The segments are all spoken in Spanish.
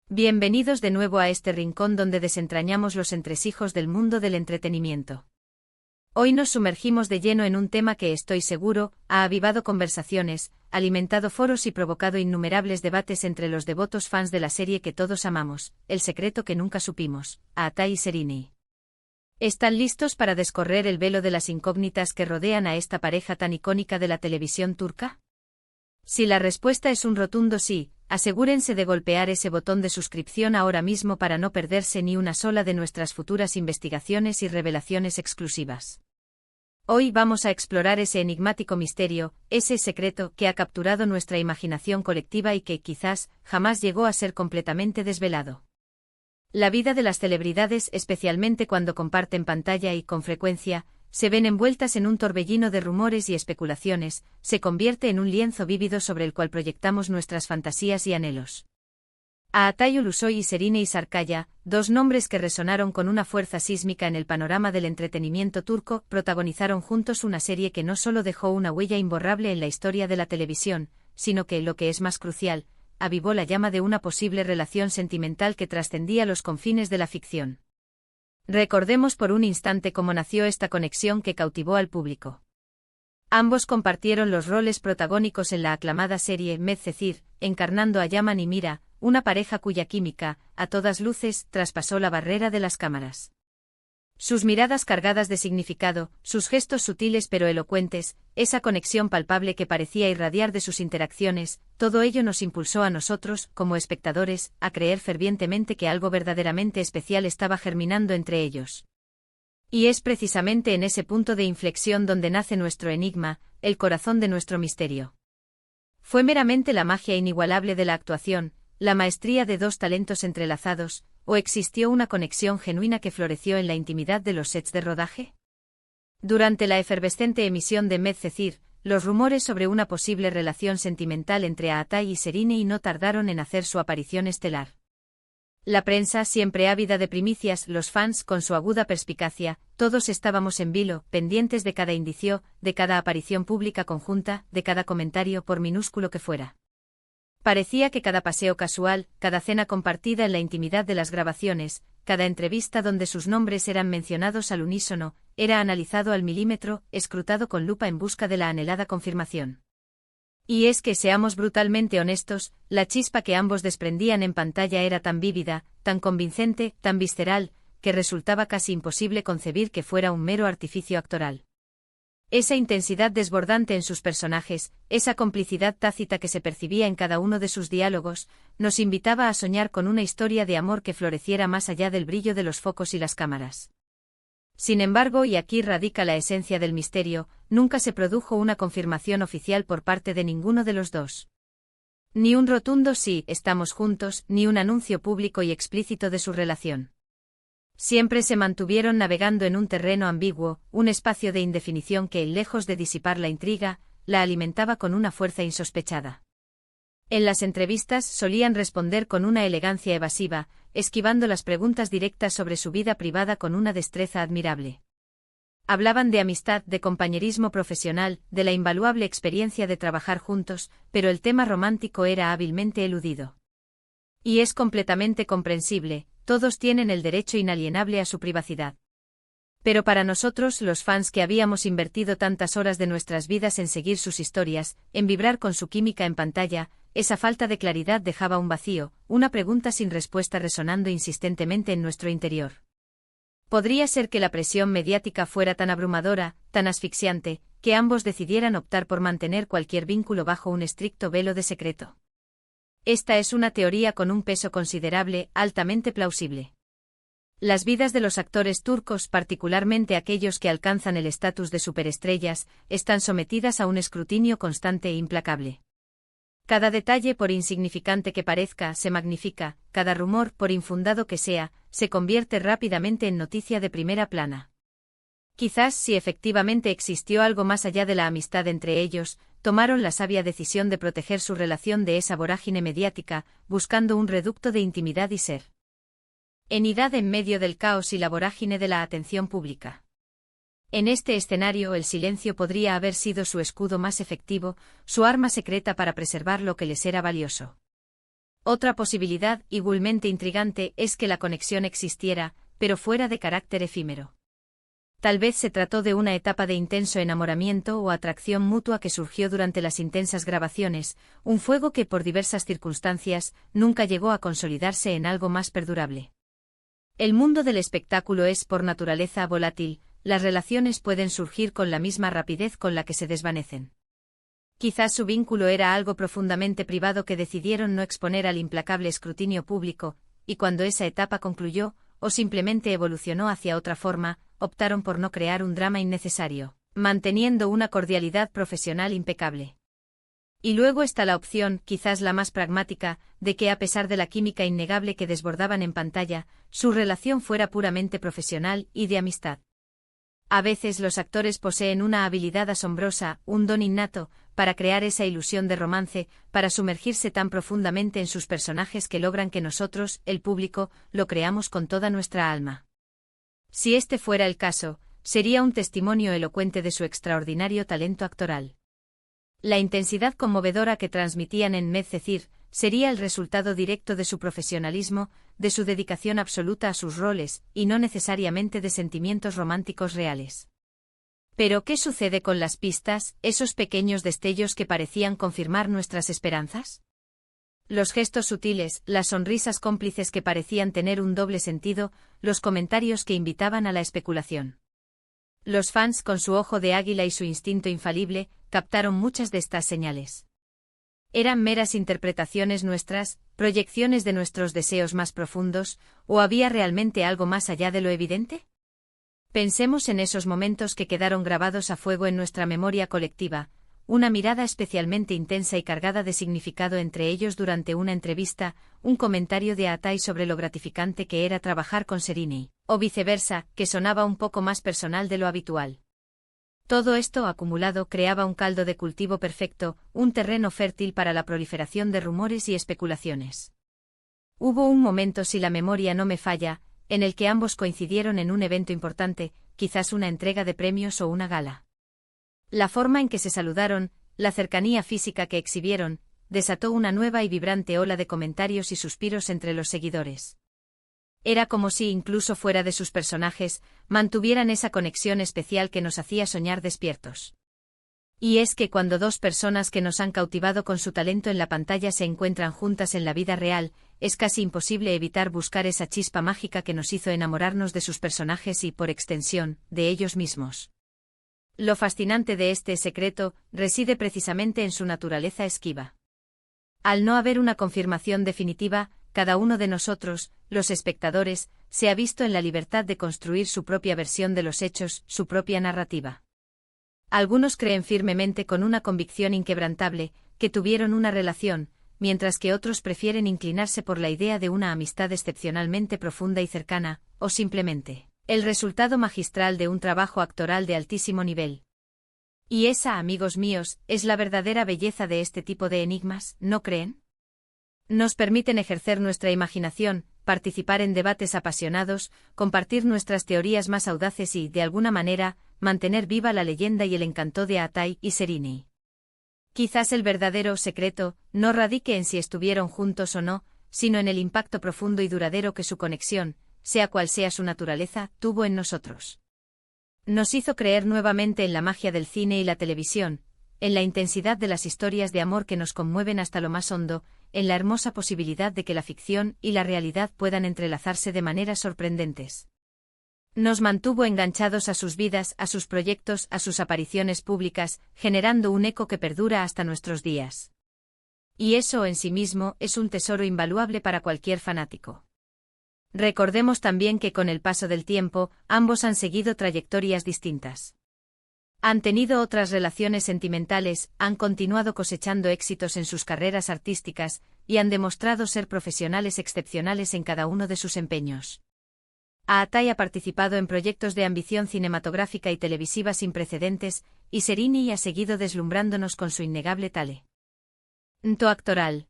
Bienvenidos de nuevo a este rincón donde desentrañamos los entresijos del mundo del entretenimiento. Hoy nos sumergimos de lleno en un tema que estoy seguro, ha avivado conversaciones, alimentado foros y provocado innumerables debates entre los devotos fans de la serie que todos amamos, El secreto que nunca supimos, Ata y Sereni. ¿Están listos para descorrer el velo de las incógnitas que rodean a esta pareja tan icónica de la televisión turca? Si la respuesta es un rotundo sí, asegúrense de golpear ese botón de suscripción ahora mismo para no perderse ni una sola de nuestras futuras investigaciones y revelaciones exclusivas. Hoy vamos a explorar ese enigmático misterio, ese secreto que ha capturado nuestra imaginación colectiva y que quizás jamás llegó a ser completamente desvelado. La vida de las celebridades, especialmente cuando comparten pantalla y con frecuencia, se ven envueltas en un torbellino de rumores y especulaciones, se convierte en un lienzo vívido sobre el cual proyectamos nuestras fantasías y anhelos. Atay Ulusoy y Sereni Sarıkaya, dos nombres que resonaron con una fuerza sísmica en el panorama del entretenimiento turco, protagonizaron juntos una serie que no solo dejó una huella imborrable en la historia de la televisión, sino que, lo que es más crucial, avivó la llama de una posible relación sentimental que trascendía los confines de la ficción. Recordemos por un instante cómo nació esta conexión que cautivó al público. Ambos compartieron los roles protagónicos en la aclamada serie Medcezir, encarnando a Yaman y Mira, una pareja cuya química, a todas luces, traspasó la barrera de las cámaras. Sus miradas cargadas de significado, sus gestos sutiles pero elocuentes, esa conexión palpable que parecía irradiar de sus interacciones, todo ello nos impulsó a nosotros, como espectadores, a creer fervientemente que algo verdaderamente especial estaba germinando entre ellos. Y es precisamente en ese punto de inflexión donde nace nuestro enigma, el corazón de nuestro misterio. ¿Fue meramente la magia inigualable de la actuación, la maestría de dos talentos entrelazados, o existió una conexión genuina que floreció en la intimidad de los sets de rodaje? Durante la efervescente emisión de Medcezir, los rumores sobre una posible relación sentimental entre Atay y Sereni no tardaron en hacer su aparición estelar. La prensa, siempre ávida de primicias, los fans, con su aguda perspicacia, todos estábamos en vilo, pendientes de cada indicio, de cada aparición pública conjunta, de cada comentario, por minúsculo que fuera. Parecía que cada paseo casual, cada cena compartida en la intimidad de las grabaciones, cada entrevista donde sus nombres eran mencionados al unísono, era analizado al milímetro, escrutado con lupa en busca de la anhelada confirmación. Y es que, seamos brutalmente honestos, la chispa que ambos desprendían en pantalla era tan vívida, tan convincente, tan visceral, que resultaba casi imposible concebir que fuera un mero artificio actoral. Esa intensidad desbordante en sus personajes, esa complicidad tácita que se percibía en cada uno de sus diálogos, nos invitaba a soñar con una historia de amor que floreciera más allá del brillo de los focos y las cámaras. Sin embargo, y aquí radica la esencia del misterio, nunca se produjo una confirmación oficial por parte de ninguno de los dos. Ni un rotundo sí, estamos juntos, ni un anuncio público y explícito de su relación. Siempre se mantuvieron navegando en un terreno ambiguo, un espacio de indefinición que, lejos de disipar la intriga, la alimentaba con una fuerza insospechada. En las entrevistas solían responder con una elegancia evasiva, esquivando las preguntas directas sobre su vida privada con una destreza admirable. Hablaban de amistad, de compañerismo profesional, de la invaluable experiencia de trabajar juntos, pero el tema romántico era hábilmente eludido. Y es completamente comprensible. Todos tienen el derecho inalienable a su privacidad. Pero para nosotros, los fans que habíamos invertido tantas horas de nuestras vidas en seguir sus historias, en vibrar con su química en pantalla, esa falta de claridad dejaba un vacío, una pregunta sin respuesta resonando insistentemente en nuestro interior. ¿Podría ser que la presión mediática fuera tan abrumadora, tan asfixiante, que ambos decidieran optar por mantener cualquier vínculo bajo un estricto velo de secreto? Esta es una teoría con un peso considerable, altamente plausible. Las vidas de los actores turcos, particularmente aquellos que alcanzan el estatus de superestrellas, están sometidas a un escrutinio constante e implacable. Cada detalle, por insignificante que parezca, se magnifica, cada rumor, por infundado que sea, se convierte rápidamente en noticia de primera plana. Quizás, si efectivamente existió algo más allá de la amistad entre ellos, tomaron la sabia decisión de proteger su relación de esa vorágine mediática, buscando un reducto de intimidad y serenidad en medio del caos y la vorágine de la atención pública. En este escenario, el silencio podría haber sido su escudo más efectivo, su arma secreta para preservar lo que les era valioso. Otra posibilidad, igualmente intrigante, es que la conexión existiera, pero fuera de carácter efímero. Tal vez se trató de una etapa de intenso enamoramiento o atracción mutua que surgió durante las intensas grabaciones, un fuego que por diversas circunstancias nunca llegó a consolidarse en algo más perdurable. El mundo del espectáculo es por naturaleza volátil, las relaciones pueden surgir con la misma rapidez con la que se desvanecen. Quizás su vínculo era algo profundamente privado que decidieron no exponer al implacable escrutinio público, y cuando esa etapa concluyó, o simplemente evolucionó hacia otra forma, optaron por no crear un drama innecesario, manteniendo una cordialidad profesional impecable. Y luego está la opción, quizás la más pragmática, de que a pesar de la química innegable que desbordaban en pantalla, su relación fuera puramente profesional y de amistad. A veces los actores poseen una habilidad asombrosa, un don innato, para crear esa ilusión de romance, para sumergirse tan profundamente en sus personajes que logran que nosotros, el público, lo creamos con toda nuestra alma. Si este fuera el caso, sería un testimonio elocuente de su extraordinario talento actoral. La intensidad conmovedora que transmitían en Medcezir sería el resultado directo de su profesionalismo, de su dedicación absoluta a sus roles, y no necesariamente de sentimientos románticos reales. Pero ¿qué sucede con las pistas, esos pequeños destellos que parecían confirmar nuestras esperanzas? Los gestos sutiles, las sonrisas cómplices que parecían tener un doble sentido, los comentarios que invitaban a la especulación. Los fans, con su ojo de águila y su instinto infalible, captaron muchas de estas señales. ¿Eran meras interpretaciones nuestras, proyecciones de nuestros deseos más profundos, o había realmente algo más allá de lo evidente? Pensemos en esos momentos que quedaron grabados a fuego en nuestra memoria colectiva, una mirada especialmente intensa y cargada de significado entre ellos durante una entrevista, un comentario de Atay sobre lo gratificante que era trabajar con Sereni, o viceversa, que sonaba un poco más personal de lo habitual. Todo esto acumulado creaba un caldo de cultivo perfecto, un terreno fértil para la proliferación de rumores y especulaciones. Hubo un momento, si la memoria no me falla, en el que ambos coincidieron en un evento importante, quizás una entrega de premios o una gala. La forma en que se saludaron, la cercanía física que exhibieron, desató una nueva y vibrante ola de comentarios y suspiros entre los seguidores. Era como si, incluso fuera de sus personajes, mantuvieran esa conexión especial que nos hacía soñar despiertos. Y es que cuando dos personas que nos han cautivado con su talento en la pantalla se encuentran juntas en la vida real, es casi imposible evitar buscar esa chispa mágica que nos hizo enamorarnos de sus personajes y, por extensión, de ellos mismos. Lo fascinante de este secreto reside precisamente en su naturaleza esquiva. Al no haber una confirmación definitiva, cada uno de nosotros, los espectadores, se ha visto en la libertad de construir su propia versión de los hechos, su propia narrativa. Algunos creen firmemente, con una convicción inquebrantable, que tuvieron una relación, mientras que otros prefieren inclinarse por la idea de una amistad excepcionalmente profunda y cercana, o simplemente el resultado magistral de un trabajo actoral de altísimo nivel. Y esa, amigos míos, es la verdadera belleza de este tipo de enigmas, ¿no creen? Nos permiten ejercer nuestra imaginación, participar en debates apasionados, compartir nuestras teorías más audaces y, de alguna manera, mantener viva la leyenda y el encanto de Atay y Sereni. Quizás el verdadero secreto no radique en si estuvieron juntos o no, sino en el impacto profundo y duradero que su conexión, sea cual sea su naturaleza, tuvo en nosotros. Nos hizo creer nuevamente en la magia del cine y la televisión, en la intensidad de las historias de amor que nos conmueven hasta lo más hondo, en la hermosa posibilidad de que la ficción y la realidad puedan entrelazarse de maneras sorprendentes. Nos mantuvo enganchados a sus vidas, a sus proyectos, a sus apariciones públicas, generando un eco que perdura hasta nuestros días. Y eso en sí mismo es un tesoro invaluable para cualquier fanático. Recordemos también que con el paso del tiempo, ambos han seguido trayectorias distintas. Han tenido otras relaciones sentimentales, han continuado cosechando éxitos en sus carreras artísticas, y han demostrado ser profesionales excepcionales en cada uno de sus empeños. Atay ha participado en proyectos de ambición cinematográfica y televisiva sin precedentes, y Sereni ha seguido deslumbrándonos con su innegable talento actoral.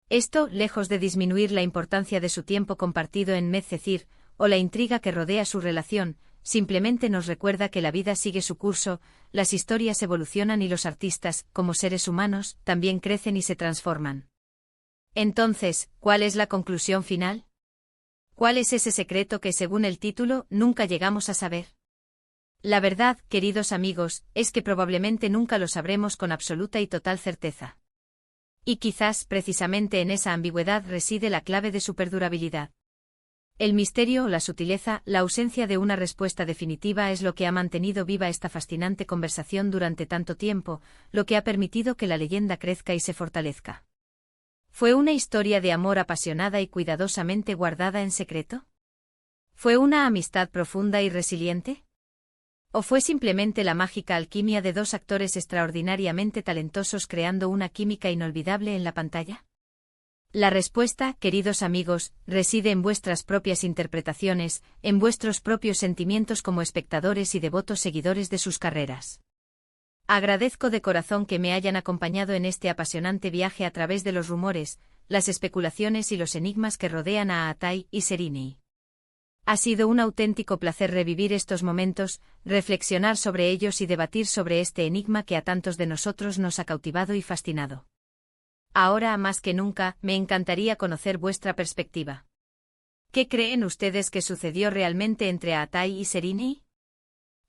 Esto, lejos de disminuir la importancia de su tiempo compartido en Medcezir, o la intriga que rodea su relación, simplemente nos recuerda que la vida sigue su curso, las historias evolucionan y los artistas, como seres humanos, también crecen y se transforman. Entonces, ¿cuál es la conclusión final? ¿Cuál es ese secreto que, según el título, nunca llegamos a saber? La verdad, queridos amigos, es que probablemente nunca lo sabremos con absoluta y total certeza. Y quizás, precisamente en esa ambigüedad reside la clave de su perdurabilidad. El misterio o la sutileza, la ausencia de una respuesta definitiva es lo que ha mantenido viva esta fascinante conversación durante tanto tiempo, lo que ha permitido que la leyenda crezca y se fortalezca. ¿Fue una historia de amor apasionada y cuidadosamente guardada en secreto? ¿Fue una amistad profunda y resiliente? ¿O fue simplemente la mágica alquimia de dos actores extraordinariamente talentosos creando una química inolvidable en la pantalla? La respuesta, queridos amigos, reside en vuestras propias interpretaciones, en vuestros propios sentimientos como espectadores y devotos seguidores de sus carreras. Agradezco de corazón que me hayan acompañado en este apasionante viaje a través de los rumores, las especulaciones y los enigmas que rodean a Aatai y Sereni. Ha sido un auténtico placer revivir estos momentos, reflexionar sobre ellos y debatir sobre este enigma que a tantos de nosotros nos ha cautivado y fascinado. Ahora, más que nunca, me encantaría conocer vuestra perspectiva. ¿Qué creen ustedes que sucedió realmente entre Aatai y Sereni?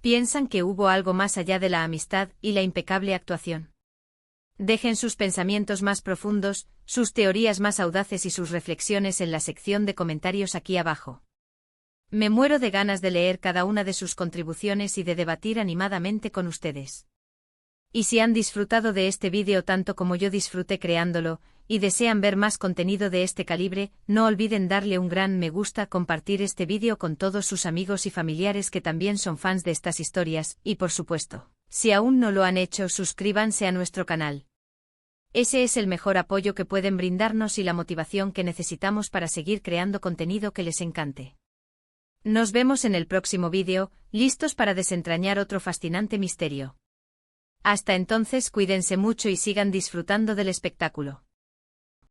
¿Piensan que hubo algo más allá de la amistad y la impecable actuación? Dejen sus pensamientos más profundos, sus teorías más audaces y sus reflexiones en la sección de comentarios aquí abajo. Me muero de ganas de leer cada una de sus contribuciones y de debatir animadamente con ustedes. Y si han disfrutado de este vídeo tanto como yo disfruté creándolo, y desean ver más contenido de este calibre, no olviden darle un gran me gusta, compartir este vídeo con todos sus amigos y familiares que también son fans de estas historias, y por supuesto, si aún no lo han hecho, suscríbanse a nuestro canal. Ese es el mejor apoyo que pueden brindarnos y la motivación que necesitamos para seguir creando contenido que les encante. Nos vemos en el próximo vídeo, listos para desentrañar otro fascinante misterio. Hasta entonces, cuídense mucho y sigan disfrutando del espectáculo.